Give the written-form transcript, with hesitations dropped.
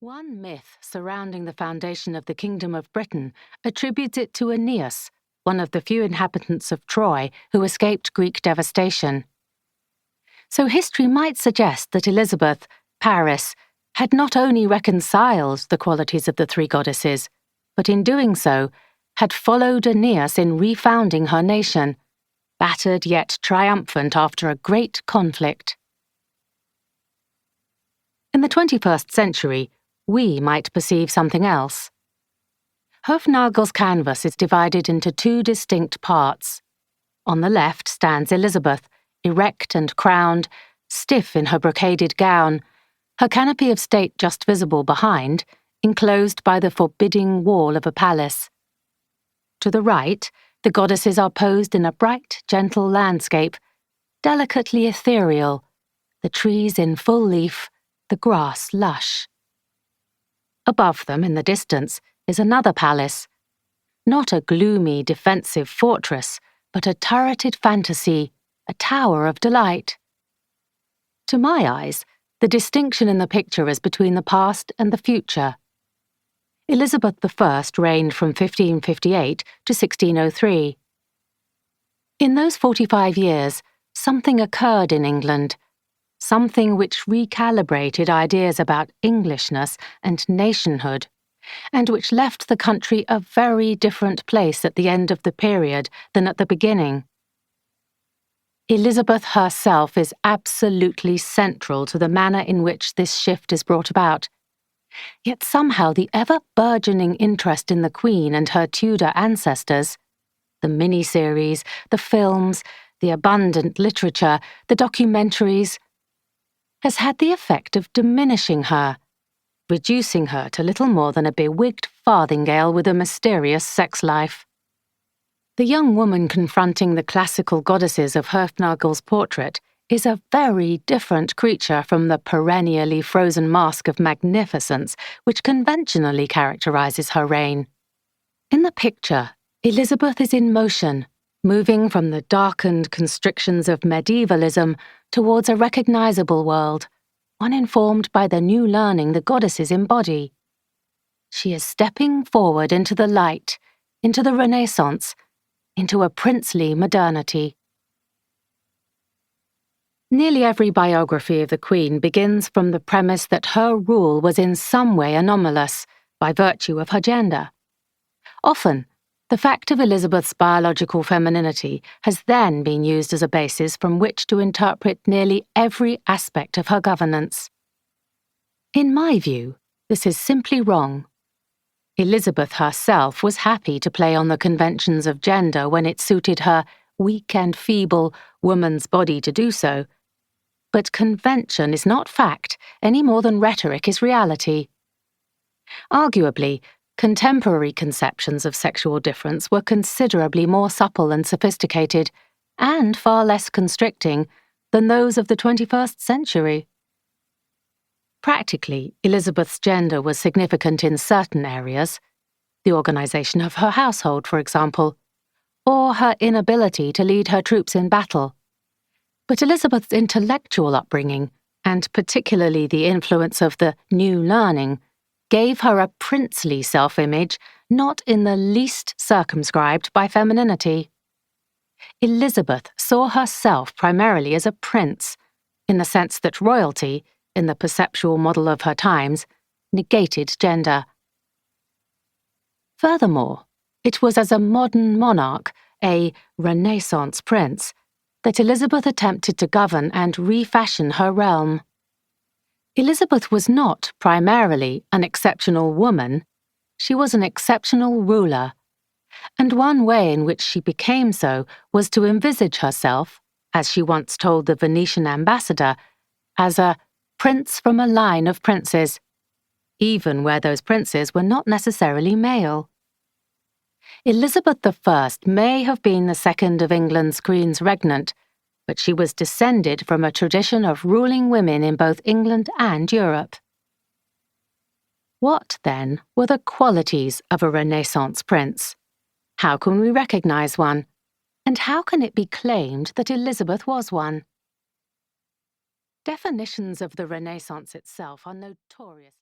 One myth surrounding the foundation of the Kingdom of Britain attributes it to Aeneas, one of the few inhabitants of Troy who escaped Greek devastation. So history might suggest that Elizabeth, Paris, had not only reconciled the qualities of the three goddesses, but in doing so, had followed Aeneas in refounding her nation, battered yet triumphant after a great conflict. In the 21st century, we might perceive something else. Hofnagel's canvas is divided into two distinct parts. On the left stands Elizabeth, erect and crowned, stiff in her brocaded gown, her canopy of state just visible behind, enclosed by the forbidding wall of a palace. To the right, the goddesses are posed in a bright, gentle landscape, delicately ethereal, the trees in full leaf, the grass lush. Above them, in the distance, is another palace. Not a gloomy, defensive fortress, but a turreted fantasy, a tower of delight. To my eyes, the distinction in the picture is between the past and the future. Elizabeth I reigned from 1558 to 1603. In those 45 years, something occurred in England, something which recalibrated ideas about Englishness and nationhood, and which left the country a very different place at the end of the period than at the beginning. Elizabeth herself is absolutely central to the manner in which this shift is brought about. Yet somehow the ever-burgeoning interest in the Queen and her Tudor ancestors, the miniseries, the films, the abundant literature, the documentaries, has had the effect of diminishing her, reducing her to little more than a bewigged farthingale with a mysterious sex life. The young woman confronting the classical goddesses of Hofnagel's portrait is a very different creature from the perennially frozen mask of magnificence which conventionally characterizes her reign. In the picture, Elizabeth is in motion, moving from the darkened constrictions of medievalism towards a recognizable world, one informed by the new learning the goddesses embody. She is stepping forward into the light, into the Renaissance, into a princely modernity. Nearly every biography of the Queen begins from the premise that her rule was in some way anomalous, by virtue of her gender. Often, the fact of Elizabeth's biological femininity has then been used as a basis from which to interpret nearly every aspect of her governance. In my view, this is simply wrong. Elizabeth herself was happy to play on the conventions of gender when it suited her weak and feeble woman's body to do so. But convention is not fact any more than rhetoric is reality. Arguably, contemporary conceptions of sexual difference were considerably more supple and sophisticated, and far less constricting, than those of the 21st century. Practically, Elizabeth's gender was significant in certain areas, the organization of her household, for example, or her inability to lead her troops in battle. But Elizabeth's intellectual upbringing, and particularly the influence of the new learning, gave her a princely self-image not in the least circumscribed by femininity. Elizabeth saw herself primarily as a prince, in the sense that royalty, in the perceptual model of her times, negated gender. Furthermore, it was as a modern monarch, a Renaissance prince, that Elizabeth attempted to govern and refashion her realm. Elizabeth was not primarily an exceptional woman, she was an exceptional ruler, and one way in which she became so was to envisage herself, as she once told the Venetian ambassador, as a prince from a line of princes, even where those princes were not necessarily male. Elizabeth I may have been the second of England's queens regnant, but she was descended from a tradition of ruling women in both England and Europe. What, then, were the qualities of a Renaissance prince? How can we recognize one? And how can it be claimed that Elizabeth was one? Definitions of the Renaissance itself are notorious.